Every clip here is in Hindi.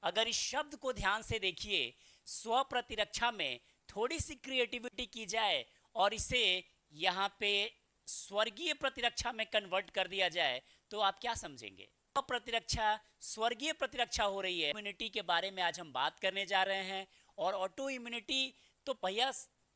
अगर इस शब्द को ध्यान से देखिए, स्व प्रतिरक्षा में थोड़ी सी क्रिएटिविटी की जाए और इसे यहाँ पे स्वर्गीय प्रतिरक्षा में कन्वर्ट कर दिया जाए, तो आप क्या समझेंगे? स्व प्रतिरक्षा स्वर्गीय प्रतिरक्षा हो रही है। इम्यूनिटी के बारे में आज हम बात करने जा रहे हैं। और ऑटो इम्यूनिटी तो भैया,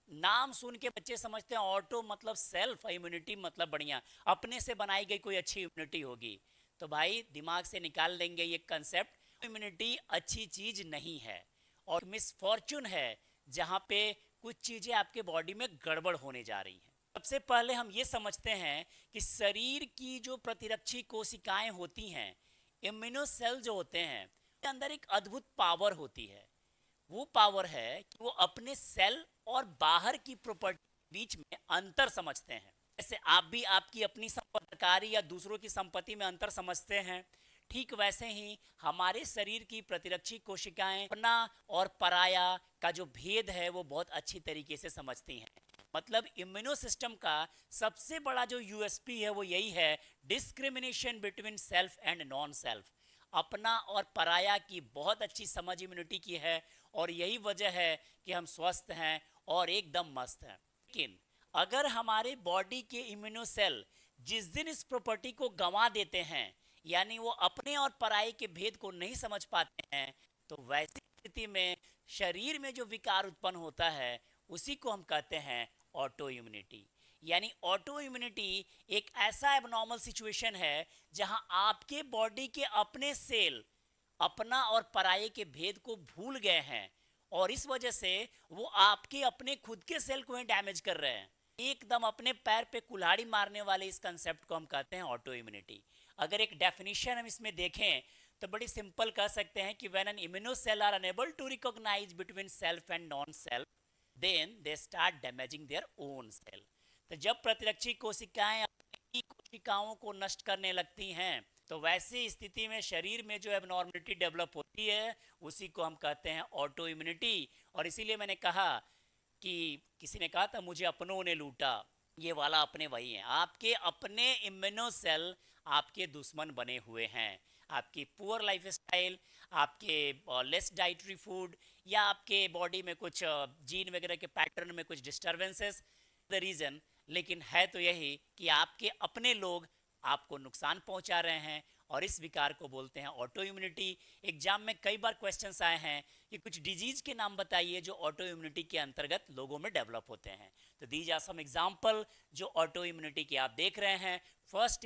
नाम सुन के बच्चे समझते हैं ऑटो मतलब सेल्फ, इम्यूनिटी मतलब बढ़िया अपने से बनाई गई कोई अच्छी इम्यूनिटी होगी। तो भाई दिमाग से निकाल देंगे ये कंसेप्ट। इम्यूनिटी अच्छी चीज नहीं है और मिसफॉर्चून है जहां पे कुछ चीजें आपके बॉडी में गड़बड़ होने जा रही हैं। सबसे पहले हम ये समझते हैं कि शरीर की जो प्रतिरक्षी कोशिकाएं होती हैं, इम्यूनो सेल जो होते हैं, के अंदर एक अद्भुत पावर होती है। वो पावर है कि वो अपने सेल और बाहर की प्रॉपर्टी के बीच में अंतर समझते हैं। जैसे आप भी आपकी अपनी संपत्ति या दूसरों की संपत्ति में अंतर समझते हैं, ठीक वैसे ही हमारे शरीर की प्रतिरक्षी कोशिकाएं अपना और पराया का जो भेद है वो बहुत अच्छी तरीके से समझती हैं। मतलब इम्यूनो सिस्टम का सबसे बड़ा जो यूएसपी है वो यही है, discrimination between self and non self. अपना और पराया की बहुत अच्छी समझ इम्यूनिटी की है और यही वजह है कि हम स्वस्थ हैं और एकदम मस्त हैं। लेकिन अगर हमारे बॉडी के इम्यूनो सेल जिस दिन इस प्रॉपर्टी को गंवा देते हैं, यानी वो अपने और पराये के भेद को नहीं समझ पाते हैं, तो वैसी स्थिति में शरीर में जो विकार उत्पन्न होता है उसी को हम कहते हैं ऑटो इम्यूनिटी। यानी ऑटो इम्यूनिटी एक ऐसा एबनॉर्मल सिचुएशन है जहां आपके बॉडी के अपने सेल अपना और पराये के भेद को भूल गए हैं और इस वजह से वो आपके अपने खुद के सेल को ही डैमेज कर रहे हैं। एकदम अपने पैर पे कुल्हाड़ी मारने वाले इस कंसेप्ट को हम कहते हैं ऑटो इम्यूनिटी। अगर एक डेफिनेशन हम इसमें देखें तो बड़ी सिंपल कह सकते हैं कि when an immuno cell are unable to recognise between self and non self, then they start damaging their own cell. तो जब प्रतिरक्षी कोशिकाएं अपनी कोशिकाओं को नष्ट करने लगती हैं, तो वैसी स्थिति में शरीर में जो एबनॉर्मलिटी डेवलप होती है उसी को हम कहते हैं ऑटो इम्यूनिटी। और इसीलिए मैंने कहा कि किसी ने कहा था मुझे अपनों ने लूटा, ये वाला अपने वही है। आपके अपने इम्यूनो सेल आपके दुश्मन बने हुए हैं। आपकी पुअर लाइफ स्टाइल, आपके लेस डाइटरी फूड, या आपके बॉडी में कुछ जीन वगैरह के पैटर्न में कुछ डिस्टर्बेंसेस, द रीज़न। लेकिन है तो यही कि आपके अपने लोग आपको नुकसान पहुंचा रहे हैं और इस विकार को बोलते हैं ऑटो इम्यूनिटी। एग्जाम में कई बार क्वेश्चंस आए हैं कि कुछ डिजीज के नाम बताइए जो ऑटो इम्यूनिटी के अंतर्गत लोगों में डेवलप होते हैं। तो दीज आर सम एग्जांपल जो ऑटो इम्यूनिटी के आप देख रहे हैं। फर्स्ट